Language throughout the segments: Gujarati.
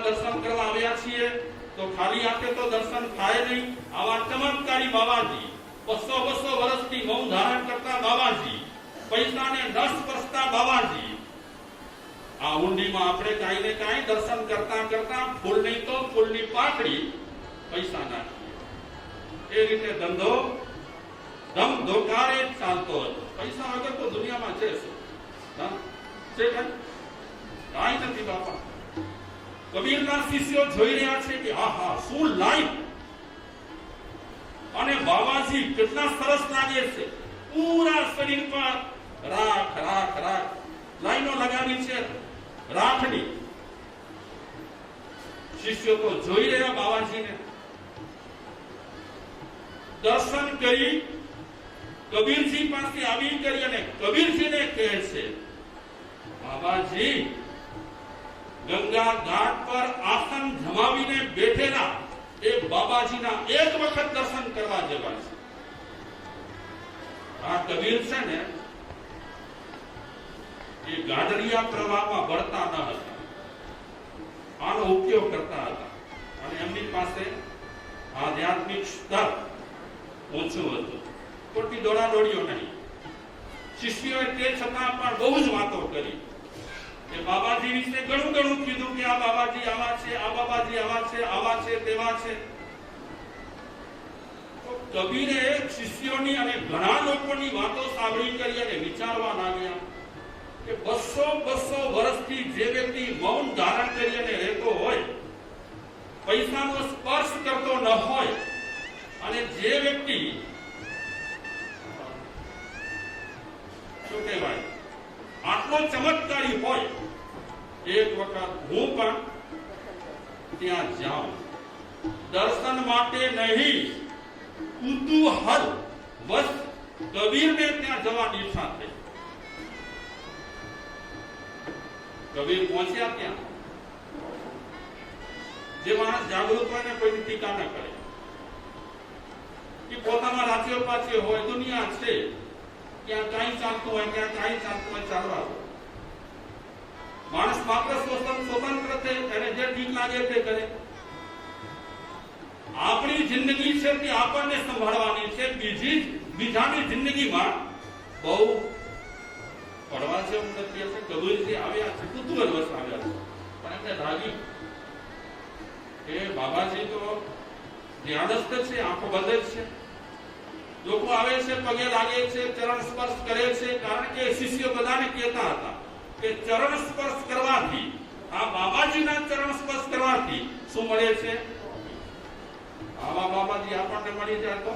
દર્શન કરવા આવ્યા છીએ તો ખાલી હાથે તો દર્શન થાય નહીં. આવા ચમત્કારી બાબાજી, 200 વર્ષથી મૌન ધારણ કરતા બાબાજી, પૈસાને ન સ્પર્શતા બાબાજી, આ ઊંડીમાં આપણે કાંઈ ને કાંઈ દર્શન કરતા કરતા ફૂલ નહીં તો ફૂલની પાકડી પૈસા નાખીએ. એ રીતે ધંધો ધમ ધોકારે ચાલતો હતો. પૈસા વગર તો દુનિયામાં છે શું? છે કાંઈ નથી બાપા. કબીરના શિષ્યો જોઈ રહ્યા છે કે આહા શું લાઈફ, અને બાબાજી કેટલા સરસ લાગે છે. પૂરા શરીર પર રાખ રાખ રાખ લાઈનો લગાવી છે, રાખની. શિષ્યો તો જોઈ રહ્યા બાબાજીને. દર્શન કરી કબીરજી પાસે આવી કરી અને કબીરજીને કહે છે, બાબાજી ગંગા ઘાટ પર આસન જમાવીને બેઠેલા એ બાબાજીના એક વખત દર્શન કરવા જેવા છે. આ કબીર છે ને એ ગાડરિયા પ્રવાહમાં વળતા ન હતા, આનો ઉપયોગ કરતા હતા, અને એમની પાસે આધ્યાત્મિક સ્તર ઓછું હતું. ખોટી દોડાદોડીઓ નહીં. શિષ્યોએ તે છતાં પણ બહુ જ વાતો કરી કે બાબાજી વિશે ઘણું ઘણું કીધું કે આ બાબાજી આવા છે, આ બાબાજી આવા છે, આવા છે, તેવા છે. તો કબીરે શિષ્યોની અને ઘણા લોકોની વાતો સાંભળી કરી અને વિચારવા લાગ્યા કે 200 વર્ષથી જે વ્યક્તિ મૌન ધારણ કરી અને રહેતો હોય, પૈસાનો સ્પર્શ કરતો ન હોય, અને જે વ્યક્તિ શું કહેવાય આટલો ચમત્કારી હોય, એક વખત હું પણ ત્યાં જાઉં, દર્શન માટે નહીં, કુતૂહલ બસ કબીરને ત્યાં જવાની ઈચ્છા થઈ. કબીર પહોંચ્યા ત્યાં. જે માણસ જાગૃત હોય ને કોઈની ટીકા ન કરે, કે પોતાના રાચીઓ પાછી હોય, દુનિયા છે, ક્યાં કાંઈ ચાલતું હોય, ક્યાં કાંઈ ચાલતું હોય, ચાલવા દો. માણસ માત્ર સ્વતંત્ર છે, એને જે ઠીક લાગે તે કરે. આપણી જિંદગી છે તે આપણને સંભાળવાની છે. બીજાની જિંદગીમાં બહુ પડવા છે નથી. કબીરજી આવ્યા છે, કુતૂહલ વશ આવ્યા છે, પણ એમને લાગ્યું કે બાબાજી તો ધ્યાનસ્થ છે, આંખો બંધ જ છે. લોકો આવે છે, પગે લાગે છે, ચરણ સ્પર્શ કરે છે, કારણ કે શિષ્યો બધાને કહેતા હતા કે ચરણ સ્પર્શ કરવાથી, આ બાબાજીના ચરણ સ્પર્શ કરવાથી શું મળે છે? આવા બાબાજી આપણને મળી જાય તો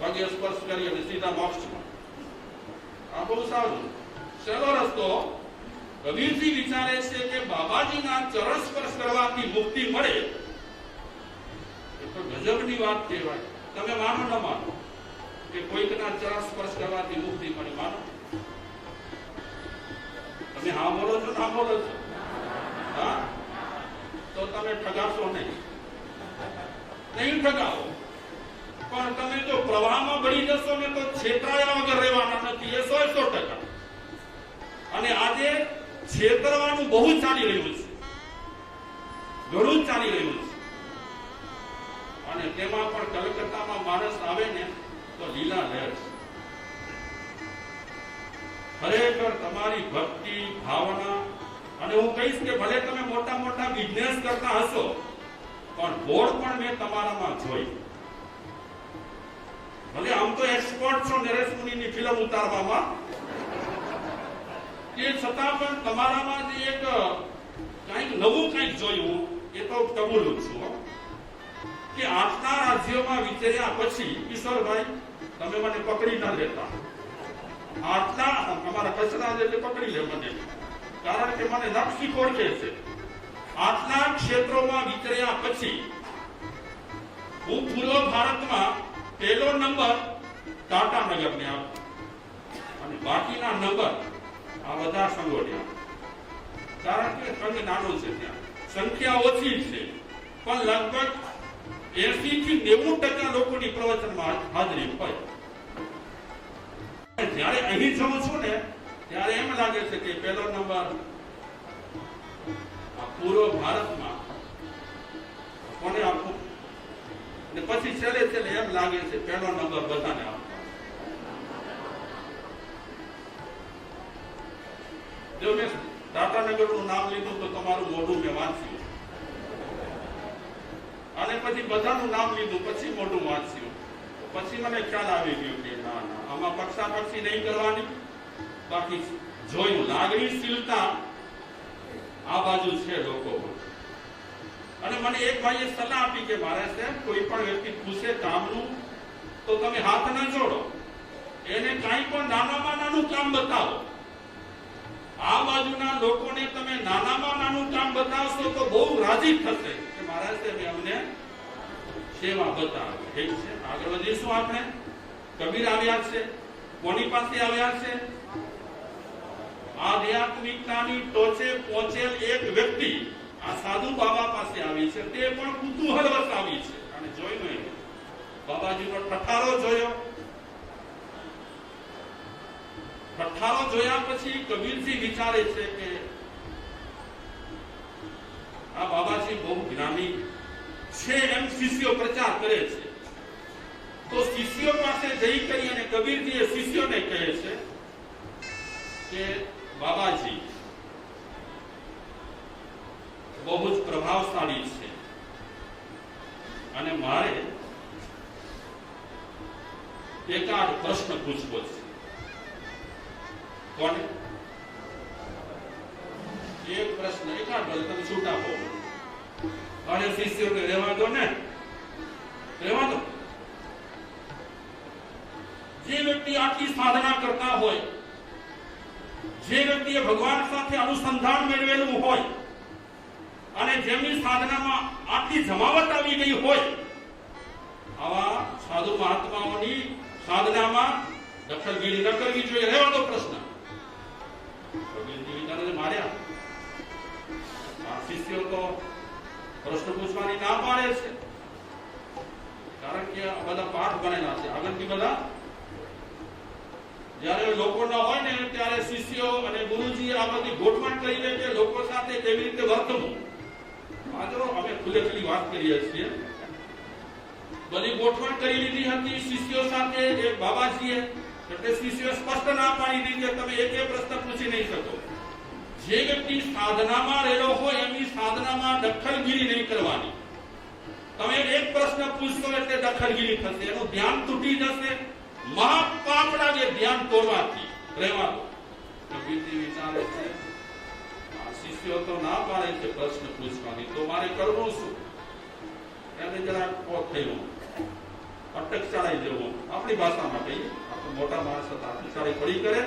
પગે સ્પર્શ કરી અને સીધા મોક્ષમાં. આ બહુ સારું સહેલો રસ્તો. કબીરજી વિચારે છે કે બાબાજીના ચરણ સ્પર્શ કરવાથી મુક્તિ મળે, એ તો ગજબની વાત કહેવાય. તમે માનો ન માનો કે કોઈકના ચરણ સ્પર્શ કરવાથી મુક્તિ મળે, માનો? તમે હા બોલો છો, ના બોલો છો? હા, તો તમે ઠગાશો નહીં ઠગાવો. પણ તમે જો પ્રવાહમાં ભળી જશો ને તો છેતરાયા વગર રહેવાના નથી, એ 100%. અને આજે છેતરવાનું બહુ ચાલી રહ્યું છે, ઘણું ચાલી રહ્યું છે. અને તેમાં પણ કલકત્તામાં માણસ આવે ને તો લીલા લહેર છે. ખરેખર તમારી ભક્તિ ભાવના, અને હું કહીશ કે ભલે તમે મોટા મોટા બિઝનેસ કરતા હશો, પણ ગોળ પણ મેં તમારામાં જોઈ. ભલે આમ તો એક્સપર્ટ છો નરેશ મુનિની ફિલ્મ ઉતારવામાં, એ છતાં પણ તમારામાં જે એક કંઈક નવું કંઈક જોયું, એ તો કબૂલું છું કે આટલા રાજ્યોમાં વિચર્યા પછી ઈશ્વરભાઈ તમે મને પકડી ના લેતા. આટલા અમારા કચરા એટલે પકડી લે મને, કારણ કે મને નકશી ઓળખે છે. આટલા ક્ષેત્રોમાં વિચર્યા પછી હું પૂર્વ ભારતમાં પહેલો નંબર ટાટાનગરને આપું, અને બાકીના નંબર આ બધા સંગોઠ્યા. કારણ કે સંઘ નાનો છે, ત્યાં સંખ્યા ઓછી છે, પણ લગભગ 80 થી 90% લોકોની પ્રવચનમાં હાજરી હોય. જ્યારે અહીં જાઉં છું ને ત્યારે એમ લાગે છે કે પહેલો નંબર આ પૂર્વ ભારતમાં કોને આપવું? ને પછી છેલ્લે છેલ્લે એમ લાગે છે પહેલો નંબર બધાને આપવો. જો મેં ટાટાનગરનું નામ લીધું તો તમારું મોઢું મેં વાંચ્યું, અને પછી બધાનું નામ લીધું પછી મોઢું વાંચ્યું, પછી મને ખ્યાલ આવી ગયો કે ના ના, આમાં પક્ષાપક્ષી નહીં કરવાની. બાકી જોયું લાગણીશીલતા આ બાજુ છે લોકો. અને મને એક ભાઈએ સલાહ આપી કે મારે સાહેબ કોઈ પણ વ્યક્તિ પૂછે કામનું તો તમે હાથ ના જોડો, એને કાંઈ પણ નાનામાં નાનું કામ બતાવો. આ બાજુના લોકોને તમે નાનામાં નાનું કામ બતાવશો તો બહુ રાજી થશે કે મારા સાહેબ અમને સેવા બતાવે. ઠીક છે, આગળ વધીશું. આપણે કબીર આવ્યા છે, કોની પાસે આવ્યા છે? આધ્યાત્મિકતાની ટોચે પહોંચેલ એક વ્યક્તિ આ સાધુ બાબા પાસે આવી છે. તે પણ કુતૂહલવશ આવી છે અને જોઈ બાબાજીનો ઠઠારો જોયો. ઠઠારો જોયા પછી કબીરજી વિચારે છે કે આ બાબાજી બહુ જ્ઞાની છે એમ શિષ્યો પ્રચાર કરે છે. તો શિષ્યો પાસે જઈ કરી અને કબીરજી એ શિષ્યોને કહે છે કે બાબાજી બહુ જ પ્રભાવશાળી છે અને મારે એકાદ પ્રશ્ન પૂછવો છે. કોને? એક પ્રશ્ન એકાદ બોલે તમે છૂટા હો. અને શિષ્યોને રહેવા દો ને, રહેવા દો. જે વ્યક્તિ આટલી સાધના કરતા હોય, જે વ્યક્તિએ ભગવાન સાથે અનુસંધાન મેળવેલું હોય અને જેમની સાધનામાં આટલી જમાવટ આવી ગઈ હોય, આવા સાધુ મહાત્માઓની સાધનામાં દખલગીરી ન કરવી જોઈએ. રહેવા દો પ્રશ્ન. માર્યા આ શિષ્યો તો પ્રશ્ન પૂછવાની ના પાડે છે, કારણ કે આ બધા પાઠ બનેલા છે આગળથી. બધા જ્યારે લોકો ના હોય ને ત્યારે શિષ્યો અને ગુરુજી આ બધી ગોઠવણ કરી લે કે લોકો સાથે કેવી રીતે વર્તવું. આજે અમે ખુલ્લેખુલ્લી વાત કરીએ છીએ. બધી ગોઠવણ કરી લીધી હતી શિષ્યો સાથે એક બાબાજીએ, એટલે શિષ્યો સ્પષ્ટ ના પાડી દીધી કે તમે એક પ્રશ્ન પૂછી નહીં શકો. જે વ્યક્તિ સાધનામાં રહેલો હોય એમની સાધનામાં દખલગીરી નહીં કરવાની. તમે એક પ્રશ્ન પૂછશો એટલે દખલગીરી થશે, એનું ધ્યાન તૂટી જશે, મહાપાપ લાગે ધ્યાન તોડવાથી. રહેવા દો. કબીરજી વિચારે છે આ શિષ્યો તો ના પાડે છે પ્રશ્ન પૂછવાની, તો મારે કરવું શું? એને જરા પોત થયું, અટક ચડાઈ જવું. આપણી ભાષામાં કહીએ, આપણે મોટા માણસ હતા, અટક પડી કરે.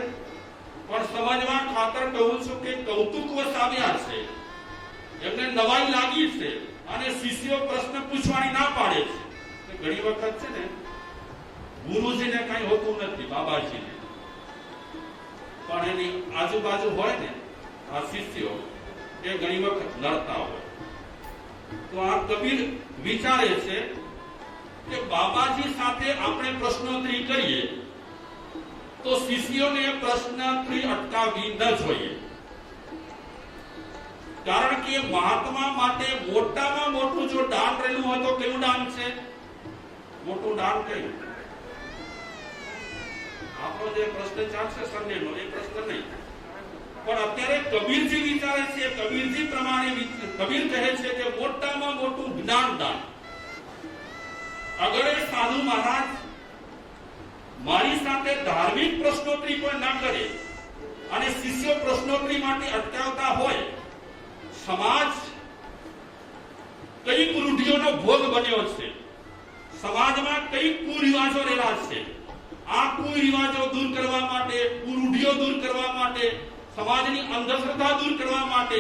પણ સમજવા ખાતર કહું છું કે કૌતુકવશ આવ્યા છે, એમને નવાઈ લાગી છે અને શિષ્યો પ્રશ્ન પૂછવાની ના પાડે છે. ઘણી વખત છે ને ગુરુજીને કઈ હોતું નથી, બાબાજીને, પણ એની આજુબાજુ હોય ને આ શિષ્યો એ ઘણી વખત લડતા હોય. તો આ કબીર વિચારે છે કે બાબાજી સાથે આપણે પ્રશ્નોત્તરી કરીએ તો શિષ્યોને પ્રશ્નોત્તરી અટકાવવી ન જોઈએ. કારણ કે મહાત્મા માટે મોટામાં મોટું જો દાન રહેલું હોય તો કેવું દાન છે? મોટું દાન કયું? આપણો જે પ્રશ્ન ચાલશે સન્ડેનો એ પ્રશ્ન નહીં, પણ અત્યારે કબીરજી વિચારે છે, કબીરજી પ્રમાણે કબીર કહે છે કે મોટામાં મોટું જ્ઞાન દાન. અગર એ સાધુ મહારાજ મારી સાથે ધાર્મિક પ્રશ્નોત્તરી કોઈ ના કરે અને શિષ્યો પ્રશ્નોત્તરી માટે અટકાવતા હોય, સમાજ કઈ રૂઢિઓનો ભોગ બન્યો છે, સમાજમાં કઈ કુરિવાજો રહેલા છે, આ કુરિવાજો દૂર કરવા માટે, કુરૂઢિઓ દૂર કરવા માટે, સમાજની અંધશ્રદ્ધા દૂર કરવા માટે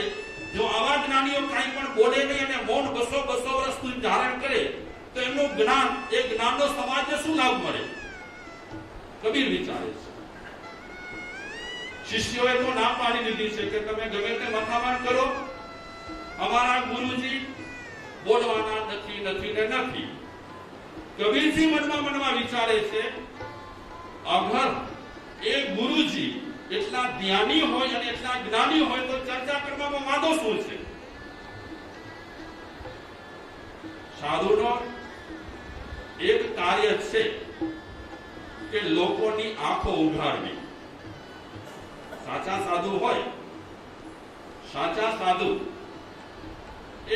જો આવા જ્ઞાનીઓ કાંઈ પણ બોલે નહીં અને મૌન 200 વર્ષ સુધી ધારણ કરે તો એમનું જ્ઞાન, એ જ્ઞાનનો સમાજને શું લાભ મળે? કબીર વિચારે છે. શિષ્યોએ તો ના પાડી દીધી છે કે તમે ગમે તે મથામણ કરો, અમારા ગુરુજી બોલવાના નથી નથી ને નથી. કબીરજી મનમાં વિચારે છે અગર એ ગુરુજી એટલા જ્ઞાની હોય અને એટલા જ્ઞાની હોય તો ચર્ચા કરવામાં વાંધો શું છે? સાધુનો એક કાર્ય છે કે લોકોની આંખો ઉઘાડવી. સાચા સાધુ હોય, સાચા સાધુ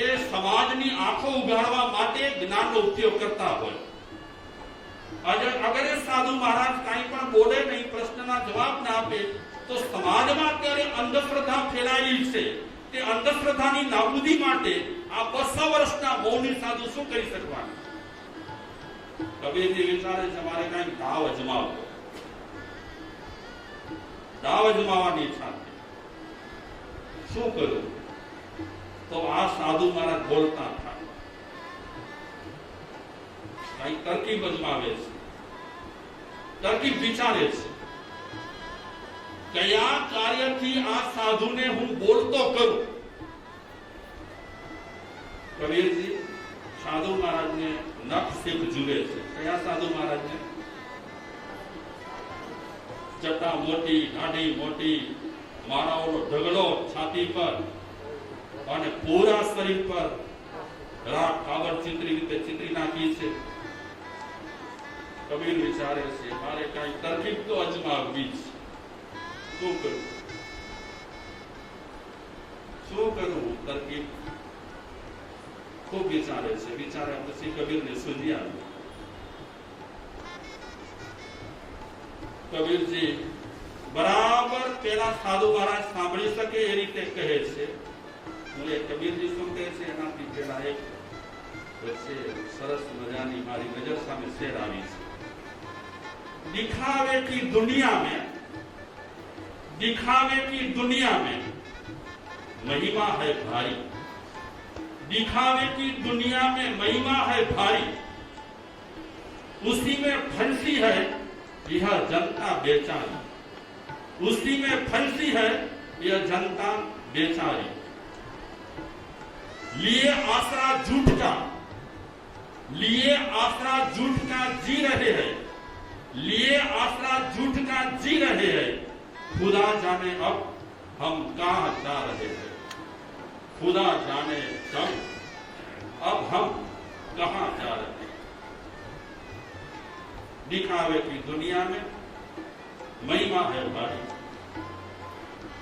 એ સમાજની આંખો ઉઘાડવા માટે જ્ઞાનનો ઉપયોગ કરતા હોય. અગર એ સાધુ મહારાજ કાંઈ પણ બોલે નહીં, પ્રશ્નના જવાબ ના આપે, તો સમાજમાં અત્યારે અંધશ્રદ્ધા ફેલાયેલી છે. તે અંધશ્રદ્ધાની નાબૂદી માટે આ 200 વર્ષના મૌની સાધુ શું કરી શકવાના? કબીરજી વિચારે છે મારે કાંઈક દાવ અજમાવો. દાવ અજમાવવાની ઈચ્છા થઈ. શું કરું? તો આ સાધુ મારા બોલતા થાય, કઈ તરકીબ અજમાવે છે, તરકીબ વિચારે છે, કયા કાર્યથી આ સાધુને હું બોલતો કરું. કબીરજી સાધુ મહારાજને નખ સિદ્ધ જુએ છે. કયા સાધુ મહારાજને? જટા મોટી, ગાડી મોટી, માળાઓનો ઢગલો છાતી પર અને પૂરા શરીર પર રાખ કાગળ ચિત્રી રીતે ચિત્રી નાખી છે. કબીર વિચારે છે મારે કઈ તરકીબ તો અજમાવવી છે. શું કરું? શું કરું? તરકીબ ખૂબ વિચારે છે. વિચાર્યા પછી કબીરને સૂઝી આવ્યું. કબીરજી બરાબર પેલા સાધુ મહારાજ સાંભળી શકે એ રીતે કહે છે. કબીરજી શું કહે છે એનાથી પેલા એક વચ્ચે સરસ મજાની મારી નજર સામે શેર આવી છે. दिखावे की दुनिया में महिमा है भारी. दिखावे की दुनिया में महिमा है भारी. उसी में फंसी है यह जनता बेचारी. उसी में फंसी है यह जनता बेचारी. लिए आसरा झूठ का जी रहे हैं. लिए आसरा झूठ का जी रहे हैं. खुदा जाने अब हम कहां जा रहे हैं. खुदा जाने अब हम कहां जा रहे हैं. दिखावे की दुनिया में महिमा है भारी.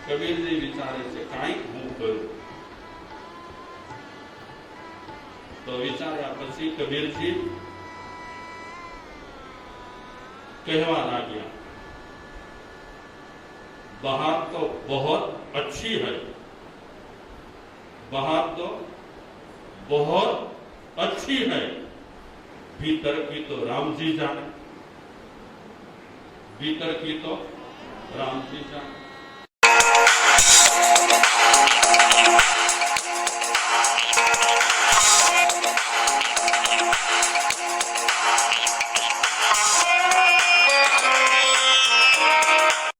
कबीरजी विचारे से काई हूं करूं. तो विचार्या પછી કબીરજી कहवा लगा बाहर तो बहुत अच्छी है, बाहर तो बहुत अच्छी है, भीतर की तो राम जी जाने. भीतर की तो राम जी जाने.